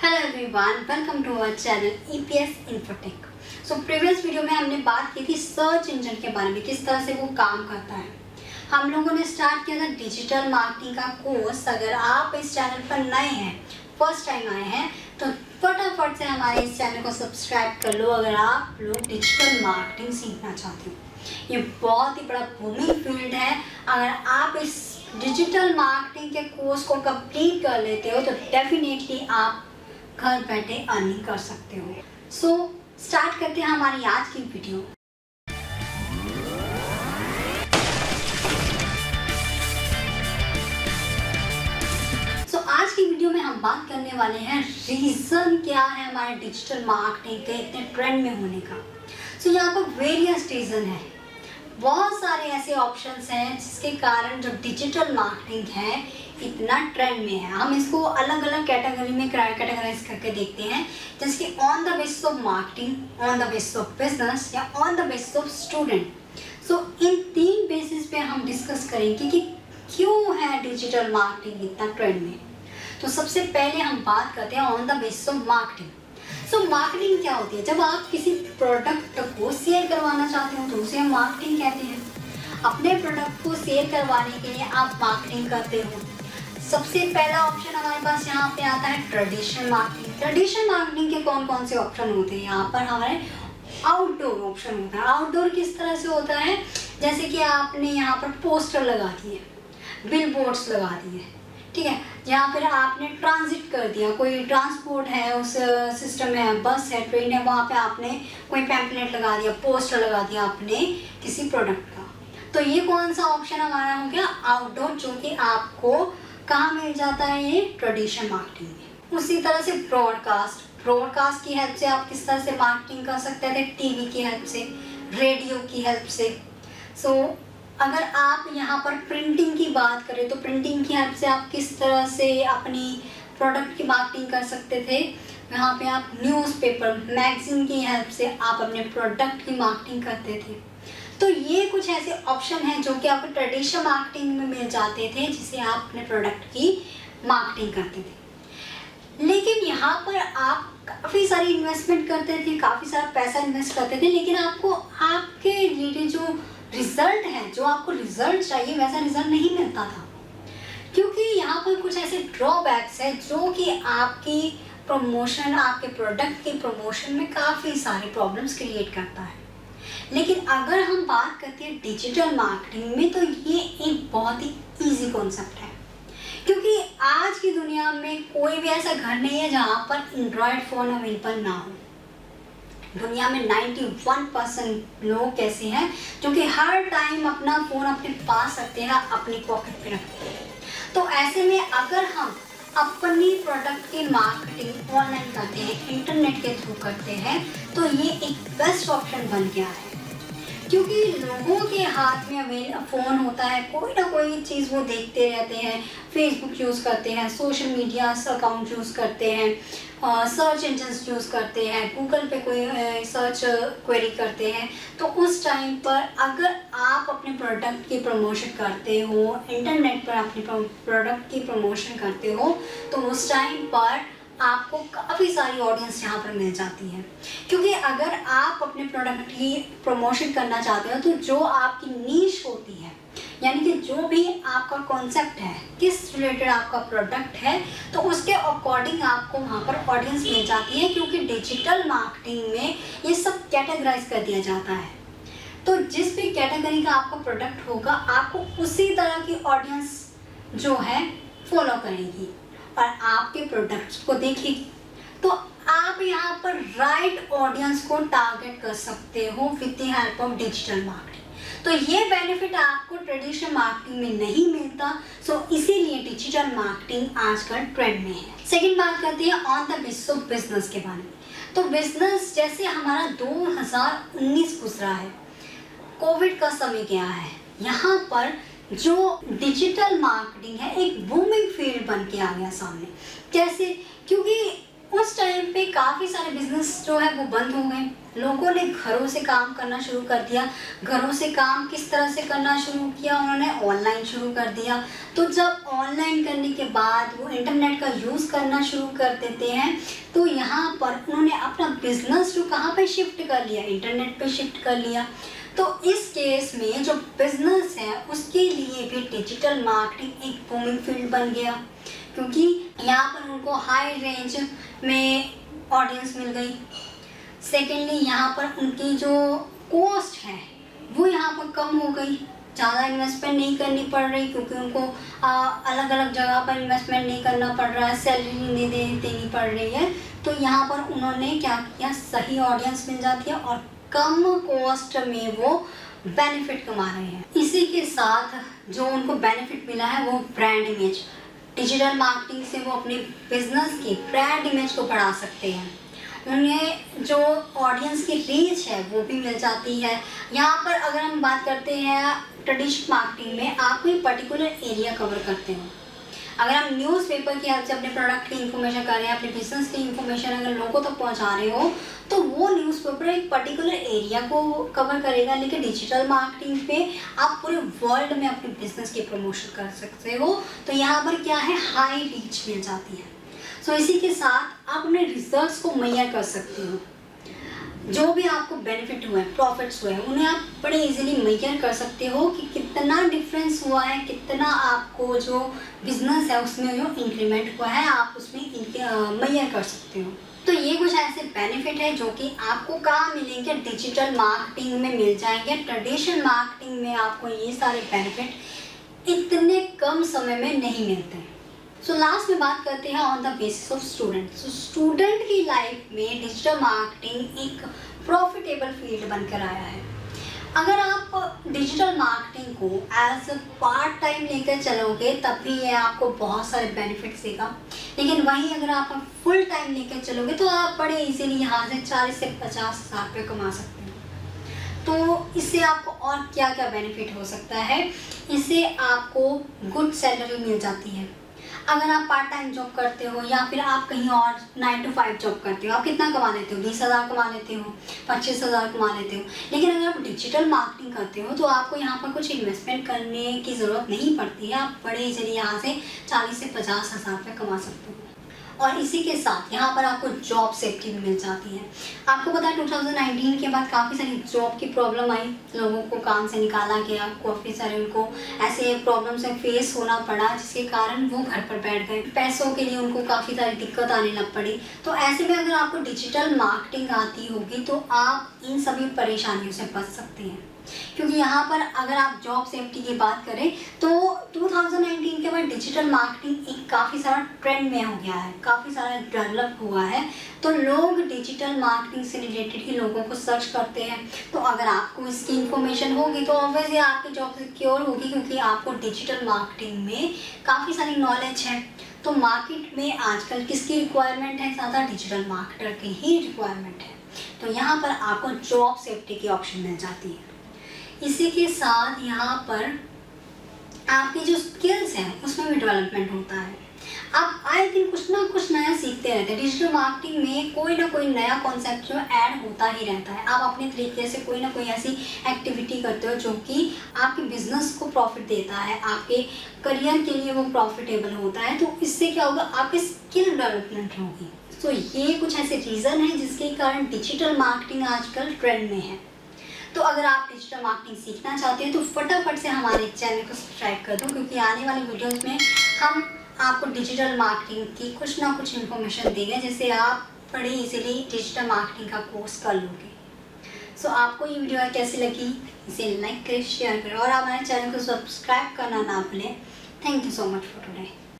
Hello everyone, welcome to our channel EPS Infotech. So previous video में हमने बात की थी सर्च इंजन के बारे में, किस तरह से वो काम करता है। हम लोगों ने स्टार्ट किया था डिजिटल मार्केटिंग का कोर्स। अगर आप इस चैनल पर नए हैं, फर्स्ट टाइम आए हैं, तो फटाफट से हमारे इस चैनल को सब्सक्राइब कर लो अगर आप लोग डिजिटल मार्केटिंग सीखना चाहते हो। ये बहुत ही बड़ा बूमिंग फील्ड है। अगर आप इस डिजिटल मार्केटिंग के कोर्स को कंप्लीट कर लेते हो तो डेफिनेटली आप घर बैठे अर्निंग कर सकते हो। सो स्टार्ट करते हैं हमारी आज की वीडियो। आज की वीडियो में हम बात करने वाले हैं रीज़न क्या है हमारे डिजिटल मार्केटिंग के इतने ट्रेंड में होने का। यहाँ पर वेरियस रीज़न है, बहुत सारे ऐसे ऑप्शंस हैं जिसके कारण जो डिजिटल मार्केटिंग है इतना ट्रेंड में है। हम इसको अलग अलग कैटेगरी में कैटेगराइज करके देखते हैं, जैसे कि on the basis of marketing, on the basis of business या on the basis of student. इन तीन बेसिस पे हम डिस्कस करेंगे कि क्यों है डिजिटल मार्केटिंग इतना ट्रेंड में। तो सबसे पहले हम बात करते हैं on the basis of marketing. Marketing क्या होती है? जब आप किसी प्रोडक्ट को सेल करवाना चाहते हो तो उसे हम मार्केटिंग कहते हैं। अपने प्रोडक्ट को सेल करवाने के लिए आप मार्केटिंग करते हो। सबसे पहला ऑप्शन हमारे पास यहाँ पे आता है ट्रेडिशनल मार्केटिंग। ट्रेडिशनल मार्केटिंग के कौन कौन से ऑप्शन होते हैं? यहाँ पर हमारे आउटडोर ऑप्शन होता है। आउटडोर किस तरह से होता है? जैसे कि आपने यहाँ पर पोस्टर लगा दिए, बिल बोर्ड्स लगा दिए, ठीक है, जहाँ फिर आपने ट्रांजिट कर दिया, कोई ट्रांसपोर्ट है, उस सिस्टम है, बस है, ट्रेन है, वहाँ पे आपने कोई पैम्पलेट लगा दिया, पोस्टर लगा दिया आपने किसी प्रोडक्ट का। तो ये कौन सा ऑप्शन हमारा हो गया? आउटडोर, जो कि आपको कहाँ मिल जाता है? ये ट्रेडिशनल मार्केटिंग में। उसी तरह से ब्रॉडकास्ट की हेल्प से आप किस तरह से मार्केटिंग कर सकते थे? टीवी की हेल्प से, रेडियो की हेल्प से। अगर आप यहाँ पर प्रिंटिंग की बात करें तो प्रिंटिंग की हेल्प से आप किस तरह से अपनी प्रोडक्ट की मार्केटिंग कर सकते थे? यहाँ पे आप न्यूज़पेपर, मैगजीन की हेल्प से आप अपने प्रोडक्ट की मार्केटिंग करते थे। तो ये कुछ ऐसे ऑप्शन हैं जो कि आपको ट्रेडिशनल मार्केटिंग में मिल जाते थे, जिसे आप अपने प्रोडक्ट की मार्केटिंग करते थे। लेकिन यहाँ पर आप काफ़ी सारी इन्वेस्टमेंट करते थे, काफ़ी सारा पैसा इन्वेस्ट करते थे, लेकिन आपको आपके रिलेटेड जो रिजल्ट है, जो आपको रिजल्ट चाहिए, वैसा रिजल्ट नहीं मिलता था। क्योंकि यहाँ पर कुछ ऐसे ड्रॉबैक्स है जो कि आपकी प्रमोशन, आपके प्रोडक्ट के प्रमोशन में काफ़ी सारे प्रॉब्लम्स क्रिएट करता है। लेकिन अगर हम बात करते हैं डिजिटल मार्केटिंग में, तो ये एक बहुत ही ईजी कॉन्सेप्ट है। क्योंकि आज की दुनिया में कोई भी ऐसा घर नहीं है जहाँ पर एंड्रॉयड फ़ोन अवेलेबल ना हो। दुनिया में 91% लोग ऐसे हैं जो कि हर टाइम अपना फ़ोन अपने पास रखते हैं, अपनी पॉकेट पे रखते हैं। तो ऐसे में अगर हम अपनी प्रोडक्ट की मार्केटिंग ऑनलाइन करते हैं, इंटरनेट के थ्रू करते हैं, तो ये एक बेस्ट ऑप्शन बन गया है। क्योंकि लोगों के हाथ में फ़ोन होता है, कोई ना कोई चीज़ वो देखते रहते हैं, फेसबुक यूज़ करते हैं, सोशल मीडिया अकाउंट यूज़ करते हैं, सर्च इंजन्स यूज़ करते हैं, गूगल पे कोई सर्च क्वेरी करते हैं। तो उस टाइम पर अगर आप अपने प्रोडक्ट की प्रमोशन करते हो, इंटरनेट पर अपने प्रोडक्ट की प्रमोशन करते हो, तो उस टाइम पर आपको काफ़ी सारी ऑडियंस यहाँ पर मिल जाती है। क्योंकि अगर आप अपने प्रोडक्ट की प्रमोशन करना चाहते हो तो जो आपकी नीश होती है, यानी कि जो भी आपका कॉन्सेप्ट है, किस रिलेटेड आपका प्रोडक्ट है, तो उसके अकॉर्डिंग आपको वहाँ पर ऑडियंस मिल जाती है। क्योंकि डिजिटल मार्केटिंग में ये सब कैटेगराइज कर दिया जाता है। तो जिस भी कैटेगरी का आपका प्रोडक्ट होगा, आपको उसी तरह की ऑडियंस जो है फॉलो करेगी और आपके प्रोडक्ट्स को देखेगी। तो आप यहाँ पर राइट ऑडियंस को टारगेट कर सकते हो with the help of digital marketing. तो ये बेनिफिट आपको ट्रेडिशनल मार्केटिंग में नहीं मिलता। इसीलिए डिजिटल मार्केटिंग आजकल ट्रेंड में है। सेकंड बात करते हैं on the basis of business के बारे में। तो बिजनेस जैसे हमारा 2019 गुजरा है, कोविड का समय गया है, यहाँ पर जो डिजिटल मार्केटिंग है एक बूमिंग फील्ड बन के आ गया सामने। कैसे? क्योंकि उस टाइम पे पे काफ़ी सारे बिजनेस जो है वो बंद हो गए। लोगों ने घरों से काम करना शुरू कर दिया। घरों से काम किस तरह से करना शुरू किया, उन्होंने ऑनलाइन शुरू कर दिया। तो जब ऑनलाइन करने के बाद वो इंटरनेट का यूज़ करना शुरू कर देते हैं, तो यहाँ पर उन्होंने अपना बिजनेस जो कहाँ पे शिफ्ट कर लिया, इंटरनेट पे शिफ्ट कर लिया। तो इस केस में जो बिजनेस है उसके लिए भी डिजिटल मार्केटिंग एक बूमिंग फील्ड बन गया, क्योंकि यहाँ पर उनको हाई रेंज में ऑडियंस मिल गई। सेकेंडली यहाँ पर उनकी जो कॉस्ट है वो यहाँ पर कम हो गई, ज़्यादा इन्वेस्टमेंट नहीं करनी पड़ रही, क्योंकि उनको अलग अलग जगह पर इन्वेस्टमेंट नहीं करना पड़ रहा है, सैलरी नहीं देनी पड़ रही है। तो यहाँ पर उन्होंने क्या किया, सही ऑडियंस मिल जाती है और कम कॉस्ट में वो बेनिफिट कमा रहे हैं। इसी के साथ जो उनको बेनिफिट मिला है वो ब्रांड इमेज। डिजिटल मार्केटिंग से वो अपने बिजनेस की ब्रांड इमेज को बढ़ा सकते हैं। उन्हें जो ऑडियंस की रीच है वो भी मिल जाती है। यहाँ पर अगर हम बात करते हैं ट्रेडिशनल मार्केटिंग में, आप कोई पर्टिकुलर एरिया कवर करते हो। अगर आप न्यूज़पेपर की हेल्प से अपने प्रोडक्ट की इन्फॉर्मेशन कर रहे हैं, अपने बिजनेस की इन्फॉर्मेशन अगर लोगों तक पहुंचा रहे हो, तो वो न्यूज़पेपर एक पर्टिकुलर एरिया को कवर करेगा। लेकिन डिजिटल मार्केटिंग पे आप पूरे वर्ल्ड में अपने बिजनेस की प्रमोशन कर सकते हो। तो यहाँ पर क्या है, हाई रीच मिल जाती है। सो इसी के साथ आप अपने रिजल्ट्स को मेजर कर सकते हो। जो भी आपको बेनिफिट हुए, प्रॉफिट्स हुए, उन्हें आप बड़े इजीली मेजर कर सकते हो कि कितना डिफरेंस हुआ है, कितना आपको जो बिजनेस है उसमें जो इंक्रीमेंट हुआ है, आप उसमें मेजर कर सकते हो। तो ये कुछ ऐसे बेनिफिट है जो कि आपको कहाँ मिलेंगे, डिजिटल मार्केटिंग में मिल जाएंगे। ट्रेडिशनल मार्केटिंग में आपको ये सारे बेनिफिट इतने कम समय में नहीं मिलते हैं। सो लास्ट में बात करते हैं on the basis of student. So student की लाइफ में डिजिटल मार्केटिंग एक प्रॉफिटेबल फील्ड बनकर आया है। अगर आप डिजिटल मार्केटिंग को एज अ पार्ट टाइम लेकर चलोगे तब भी ये आपको बहुत सारे बेनिफिट्स देगा, लेकिन वहीं अगर आप फुल टाइम लेकर चलोगे तो आप बड़े इजीली यहाँ से 40 से 50 हज़ार रुपये कमा सकते हो। तो इससे आपको और क्या क्या बेनिफिट हो सकता है, इससे आपको गुड सैलरी मिल जाती है। अगर आप पार्ट टाइम जॉब करते हो या फिर आप कहीं और 9 to 5 जॉब करते हो, आप कितना कमा लेते हो, 20,000 कमा लेते हो, 25,000 कमा लेते हो। लेकिन अगर आप डिजिटल मार्केटिंग करते हो तो आपको यहाँ पर कुछ इन्वेस्टमेंट करने की ज़रूरत नहीं पड़ती है। आप बड़े इजीली यहाँ से 40 से 50,000 रुपये कमा सकते हो। और इसी के साथ यहाँ पर आपको जॉब सेफ्टी भी मिल जाती है। आपको पता है 2019 के बाद काफ़ी सारी जॉब की प्रॉब्लम आई, लोगों को काम से निकाला गया, काफ़ी सारे उनको ऐसे प्रॉब्लम से फेस होना पड़ा जिसके कारण वो घर पर बैठ गए। पैसों के लिए उनको काफ़ी सारी दिक्कत आने लग पड़ी। तो ऐसे में अगर आपको डिजिटल मार्केटिंग आती होगी तो आप इन सभी परेशानियों से बच सकते हैं। क्योंकि यहाँ पर अगर आप जॉब सेफ्टी की बात करें तो 2019 के बाद डिजिटल मार्केटिंग एक काफ़ी सारा ट्रेंड में हो गया है, काफ़ी सारा डेवलप हुआ है। तो लोग डिजिटल मार्केटिंग से रिलेटेड ही लोगों को सर्च करते हैं। तो अगर आपको इसकी इन्फॉर्मेशन होगी तो ऑब्वियसली आपकी जॉब सिक्योर होगी, क्योंकि आपको डिजिटल मार्केटिंग में काफ़ी सारी नॉलेज है। तो मार्केट में आजकल किसकी रिक्वायरमेंट है ज़्यादा, डिजिटल मार्केटर की ही रिक्वायरमेंट है। तो यहाँ पर आपको जॉब सेफ्टी की ऑप्शन मिल जाती है। इसी के साथ यहाँ पर आपकी जो स्किल्स हैं उसमें भी डेवलपमेंट होता है। आप आए दिन कुछ ना कुछ नया सीखते रहते हैं। डिजिटल मार्केटिंग में कोई ना कोई नया कॉन्सेप्ट जो ऐड होता ही रहता है। आप अपने तरीके से कोई ना कोई ऐसी एक्टिविटी करते हो जो कि आपके बिजनेस को प्रॉफिट देता है, आपके करियर के लिए वो प्रॉफिटेबल होता है। तो इससे क्या होगा, आपकी स्किल डेवलपमेंट होगी। तो ये कुछ ऐसे रीज़न हैं जिसके कारण डिजिटल मार्केटिंग आजकल ट्रेंड में है। तो अगर आप डिजिटल मार्केटिंग सीखना चाहते हैं तो फटाफट से हमारे चैनल को सब्सक्राइब कर दो, क्योंकि आने वाले वीडियोस में हम आपको डिजिटल मार्केटिंग की कुछ ना कुछ इन्फॉर्मेशन देंगे जिससे आप बड़े इजीली डिजिटल मार्केटिंग का कोर्स कर लोगे। सो आपको ये वीडियो कैसी लगी, इसे लाइक करें, शेयर करें और हमारे चैनल को सब्सक्राइब करना ना भूलें। Thank you so much for today.